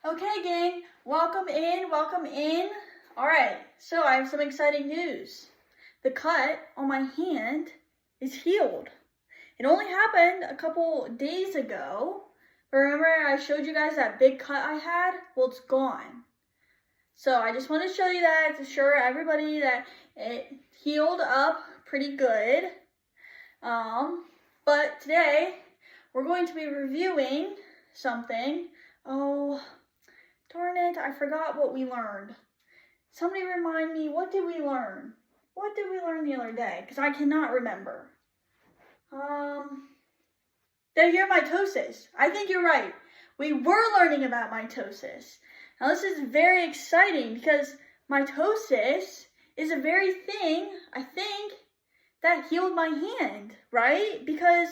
Okay, gang, welcome in, welcome in. All right, so I have some exciting news. The cut on my hand is healed. It only happened a couple days ago. But remember I showed you guys that big cut I had? Well, it's gone. So I just want to show you that to assure everybody that it healed up pretty good. But today we're going to be reviewing something. Oh, darn it, I forgot what we learned. Somebody remind me, what did we learn? What did we learn the other day? Because I cannot remember. Did I hear mitosis? I think you're right. We were learning about mitosis. Now this is very exciting because mitosis is a very thing, I think, that healed my hand, right? Because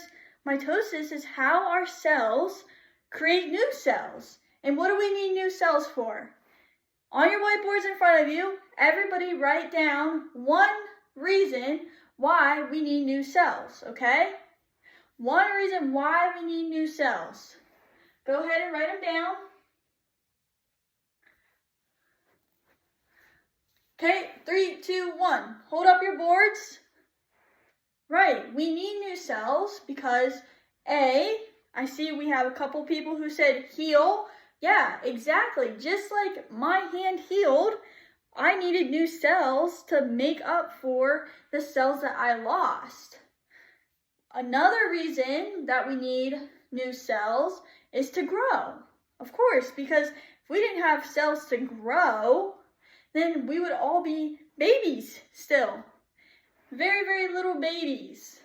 mitosis is how our cells create new cells. And what do we need new cells for? On your whiteboards in front of you, everybody write down one reason why we need new cells, okay? One reason why we need new cells. Go ahead and write them down. Okay, 3, 2, 1. Hold up your boards. Right, we need new cells because A, I see we have a couple people who said heal. Yeah, exactly. Just like my hand healed, I needed new cells to make up for the cells that I lost. Another reason that we need new cells is to grow. Of course, because if we didn't have cells to grow, then we would all be babies still. Very, very little babies.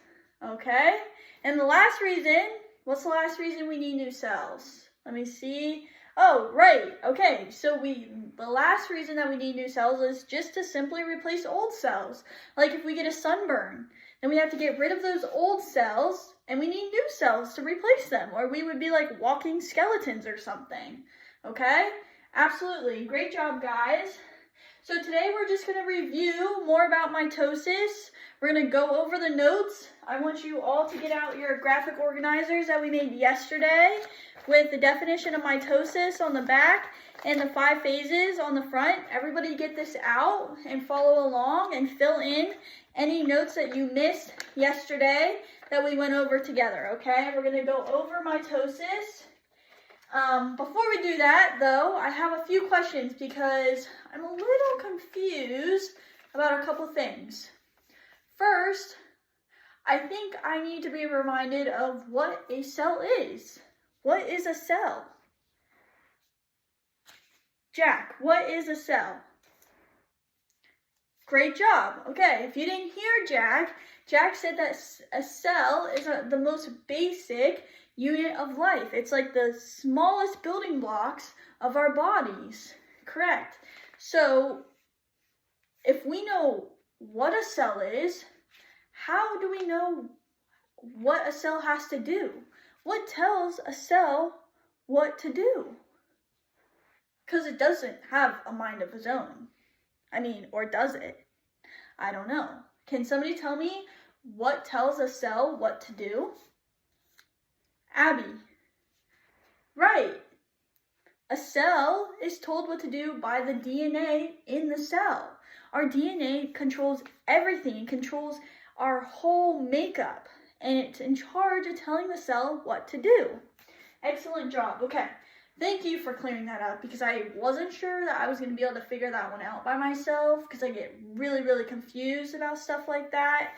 Okay? And the last reason, what's the last reason we need new cells? Let me see. Oh, right. Okay, so the last reason that we need new cells is just to simply replace old cells. Like if we get a sunburn, then we have to get rid of those old cells and we need new cells to replace them, or we would be like walking skeletons or something. Okay? Absolutely. Great job, guys. So today we're just going to review more about mitosis. We're going to go over the notes. I want you all to get out your graphic organizers that we made yesterday with the definition of mitosis on the back and the 5 phases on the front. Everybody get this out and follow along and fill in any notes that you missed yesterday that we went over together, okay? We're going to go over mitosis. Before we do that, though, I have a few questions because I'm a little confused about a couple things. First, I think I need to be reminded of what a cell is. What is a cell? Jack, what is a cell? Great job. Okay, if you didn't hear Jack said that a cell is the most basic unit of life. It's like the smallest building blocks of our bodies. Correct. So, if we know what a cell is, how do we know what a cell has to do? What tells a cell what to do? Because it doesn't have a mind of its own. Or does it? I don't know. Can somebody tell me what tells a cell what to do? Abby. Right. A cell is told what to do by the DNA in the cell. Our DNA controls everything. It controls our whole makeup. And it's in charge of telling the cell what to do. Excellent job. Okay. Thank you for clearing that up because I wasn't sure that I was going to be able to figure that one out by myself because I get really, really confused about stuff like that.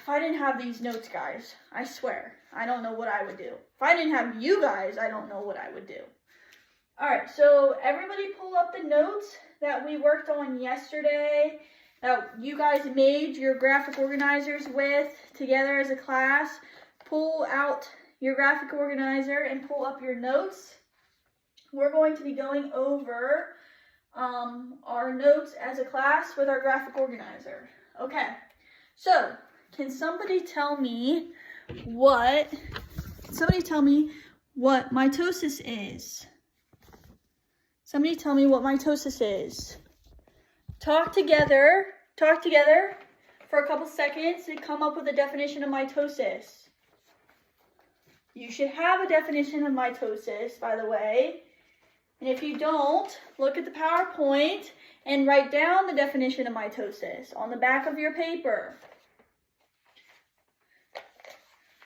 If I didn't have these notes, guys, I swear, I don't know what I would do. If I didn't have you guys, I don't know what I would do. All right, so everybody pull up the notes that we worked on yesterday, that you guys made your graphic organizers with together as a class. Pull out your graphic organizer and pull up your notes. We're going to be going over our notes as a class with our graphic organizer. Okay, so can somebody tell me what mitosis is? Somebody tell me what mitosis is. Talk together for a couple seconds and come up with a definition of mitosis. You should have a definition of mitosis, by the way. And if you don't, look at the PowerPoint and write down the definition of mitosis on the back of your paper.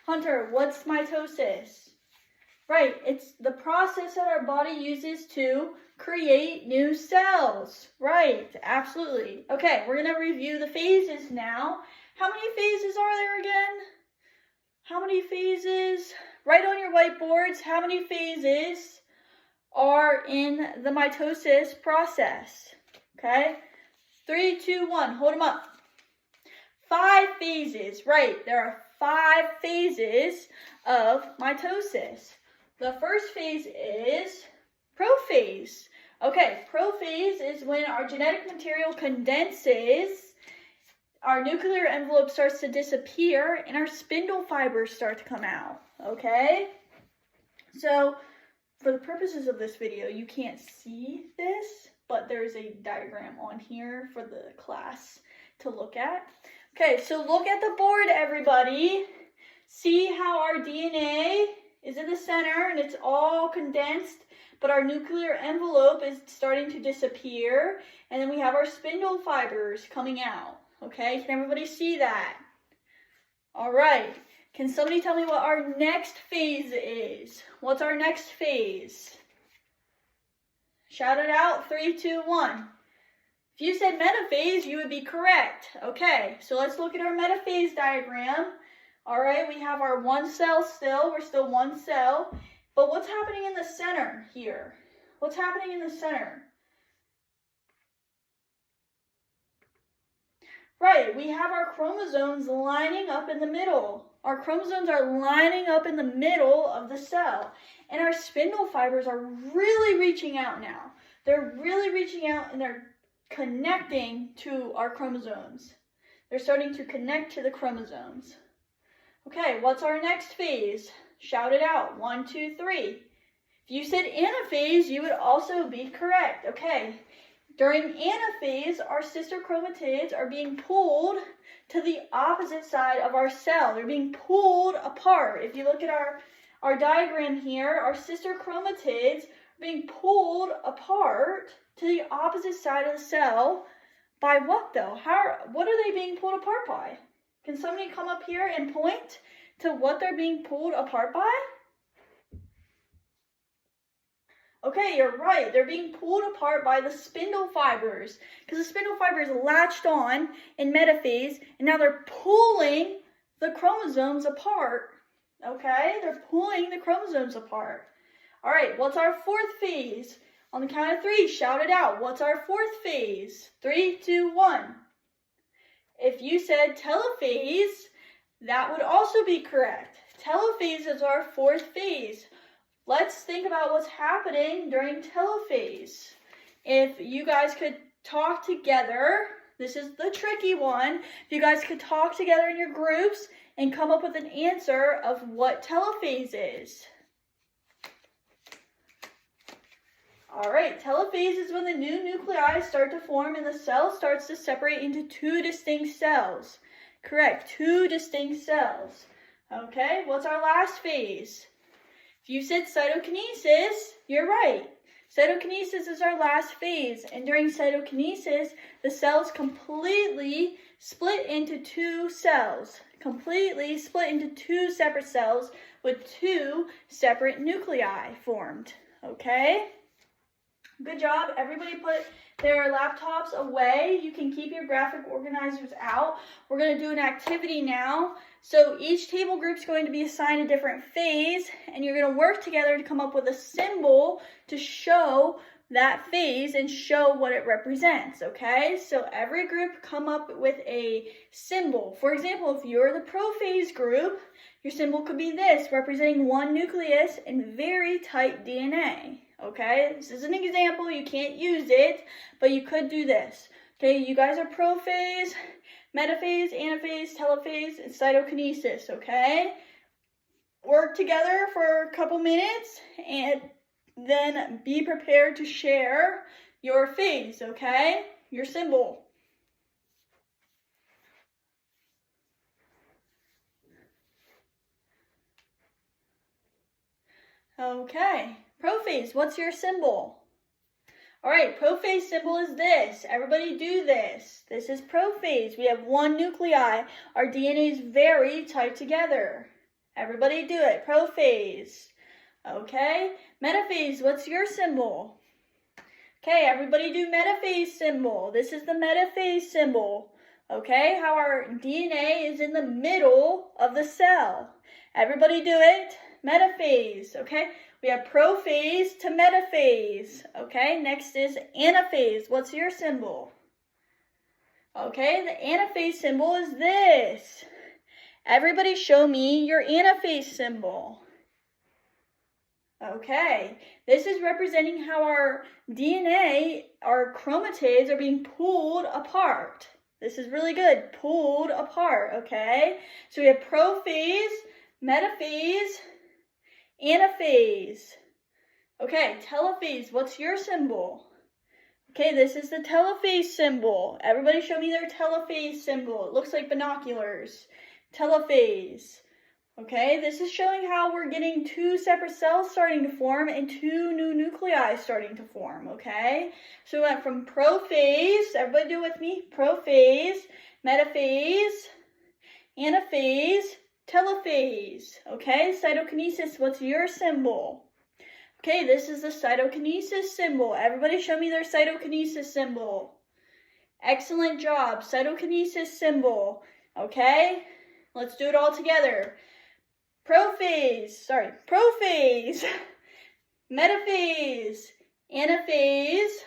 Hunter, what's mitosis? Right, it's the process that our body uses to create new cells. Right, absolutely. Okay, we're going to review the phases now. How many phases are there again? How many phases? Write on your whiteboards how many phases are in the mitosis process. Okay, 3, 2, 1, hold them up. 5 phases, right, there are 5 phases of mitosis. The first phase is prophase. Okay, prophase is when our genetic material condenses, our nuclear envelope starts to disappear, and our spindle fibers start to come out, okay? So, for the purposes of this video, you can't see this, but there's a diagram on here for the class to look at. Okay, so look at the board, everybody. See how our DNA is in the center and it's all condensed, but our nuclear envelope is starting to disappear, and then we have our spindle fibers coming out. Okay, can everybody see that? All right, can somebody tell me what our next phase is? What's our next phase? Shout it out, 3, 2, 1. If you said metaphase, you would be correct. Okay, so let's look at our metaphase diagram. All right, we have our one cell still. We're still one cell. But what's happening in the center here? What's happening in the center? Right, we have our chromosomes lining up in the middle. Our chromosomes are lining up in the middle of the cell. And our spindle fibers are really reaching out now. They're really reaching out and they're connecting to our chromosomes. They're starting to connect to the chromosomes. Okay, what's our next phase? Shout it out. 1, 2, 3. If you said anaphase, you would also be correct. Okay, during anaphase, our sister chromatids are being pulled to the opposite side of our cell. They're being pulled apart. If you look at our diagram here, our sister chromatids are being pulled apart to the opposite side of the cell. By what though? What are they being pulled apart by? Can somebody come up here and point to what they're being pulled apart by? Okay, you're right. They're being pulled apart by the spindle fibers, because the spindle fibers latched on in metaphase, and now they're pulling the chromosomes apart. Okay, they're pulling the chromosomes apart. All right, what's our fourth phase? On the count of 3, shout it out. What's our fourth phase? 3, 2, 1. If you said telophase, that would also be correct. Telophase is our fourth phase. Let's think about what's happening during telophase. If you guys could talk together, this is the tricky one. If you guys could talk together in your groups and come up with an answer of what telophase is. All right, telophase is when the new nuclei start to form and the cell starts to separate into 2 distinct cells. Correct, 2 distinct cells. Okay, what's our last phase? If you said cytokinesis, you're right. Cytokinesis is our last phase, and during cytokinesis, the cells completely split into 2 cells. Completely split into 2 separate cells with 2 separate nuclei formed. Okay? Good job. Everybody put their laptops away. You can keep your graphic organizers out. We're going to do an activity now. So each table group is going to be assigned a different phase, and you're going to work together to come up with a symbol to show that phase and show what it represents, okay? So every group come up with a symbol. For example, if you're the prophase group, your symbol could be this, representing 1 nucleus and very tight DNA. Okay, this is an example, you can't use it, but you could do this. Okay, you guys are prophase, metaphase, anaphase, telophase, and cytokinesis, okay? Work together for a couple minutes and then be prepared to share your phase, okay? Your symbol. Okay. Prophase, what's your symbol? All right, prophase symbol is this. Everybody do this. This is prophase. We have one nuclei. Our DNA is very tight together. Everybody do it. Prophase. Okay. Metaphase, what's your symbol? Okay, everybody do metaphase symbol. This is the metaphase symbol. Okay, how our DNA is in the middle of the cell. Everybody do it. Metaphase. Okay, we have prophase to metaphase. Okay, next is anaphase. What's your symbol? Okay, the anaphase symbol is this. Everybody show me your anaphase symbol. Okay, this is representing how our DNA, our chromatids are being pulled apart. This is really good, pulled apart, okay? So we have prophase, metaphase, anaphase. Okay, telophase, what's your symbol? Okay, this is the telophase symbol. Everybody show me their telophase symbol. It looks like binoculars. Telophase. Okay, this is showing how we're getting two separate cells starting to form and two new nuclei starting to form, okay? So we went from prophase, everybody do it with me, prophase, metaphase, anaphase, telophase, okay? Cytokinesis, what's your symbol? Okay, this is the cytokinesis symbol. Everybody show me their cytokinesis symbol. Excellent job, cytokinesis symbol, okay? Let's do it all together. Prophase, metaphase, anaphase,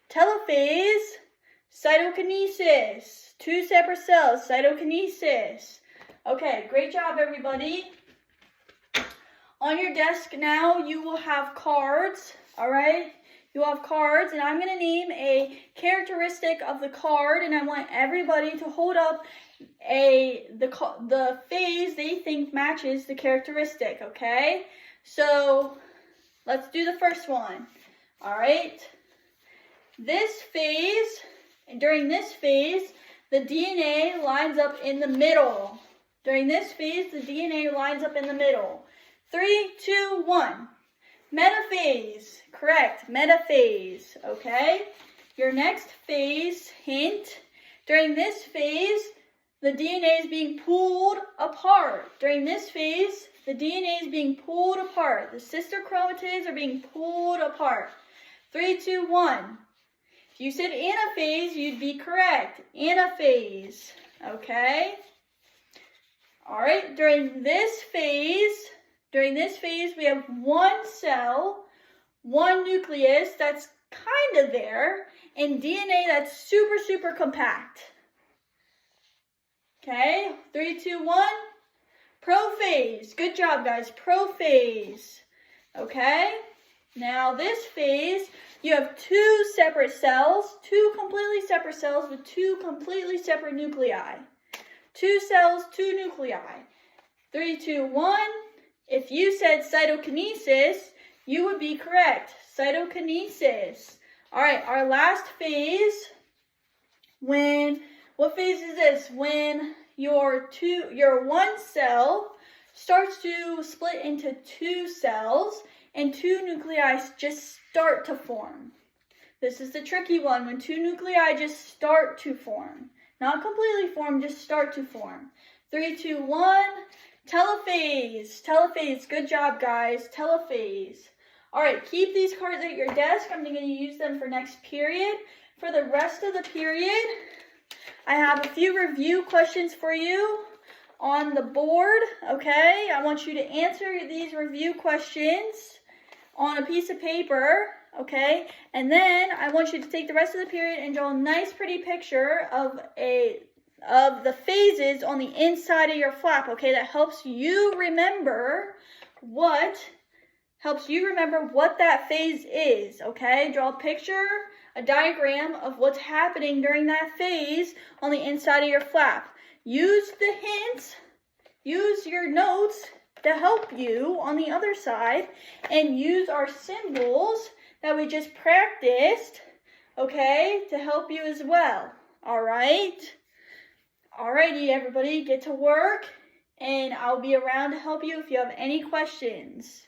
telophase, cytokinesis. Two separate cells, cytokinesis. Okay, great job, everybody. On your desk now, you will have cards, all right? You will have cards, and I'm going to name a characteristic of the card, and I want everybody to hold up the phase they think matches the characteristic, okay? So let's do the first one. All right. This phase, and during this phase, the DNA lines up in the middle. During this phase, the DNA lines up in the middle. 3, 2, 1. Metaphase. Correct. Metaphase. Okay. Your next phase hint. During this phase, the DNA is being pulled apart. During this phase, the DNA is being pulled apart. The sister chromatids are being pulled apart. 3, 2, 1. If you said anaphase, you'd be correct. Anaphase. Okay? All right, during this phase, we have one cell, one nucleus that's kind of there, and DNA that's super, super compact. Okay, 3, 2, 1. Prophase. Good job, guys. Prophase. Okay, now this phase, you have two separate cells, two completely separate cells with two completely separate nuclei. Two cells, two nuclei. 3, 2, 1. If you said cytokinesis, you would be correct. Cytokinesis. All right, our last phase, what phase is this? When your one cell starts to split into two cells and two nuclei just start to form. This is the tricky one, when two nuclei just start to form. Not completely form, just start to form. 3, 2, 1. Telophase. Telophase. Good job, guys. Telophase. All right, keep these cards at your desk. I'm going to use them for next period. For the rest of the period, I have a few review questions for you on the board, okay? I want you to answer these review questions on a piece of paper, okay? And then I want you to take the rest of the period and draw a nice pretty picture of the phases on the inside of your flap, okay? That helps you remember what that phase is, okay? Draw a picture, a diagram of what's happening during that phase on the inside of your flap. Use the hints, use your notes to help you on the other side, and use our symbols that we just practiced, okay, to help you as well, all right? Alrighty, everybody, get to work, and I'll be around to help you if you have any questions.